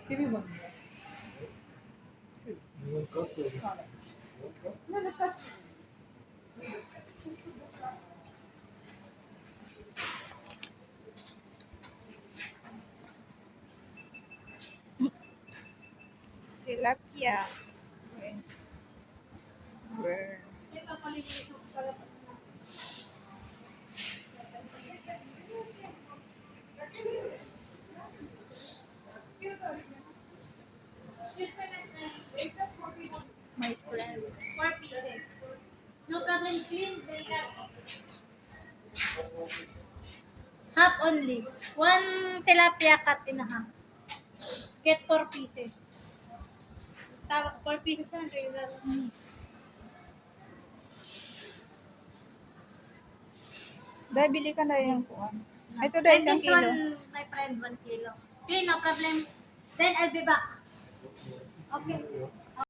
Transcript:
Give me one. Two. Got it. No, no, cut. Tilapia. Burn. My friend. 4 pieces. No problem, clean. Half only. One tilapia cut in a half. Get 4 pieces. 4 pieces lang. Dahil bili ka na yung kuwan. Ito dahil And isang this kilo. one, my friend, 1 kilo. Okay, no problem. Then I'll be back. Okay.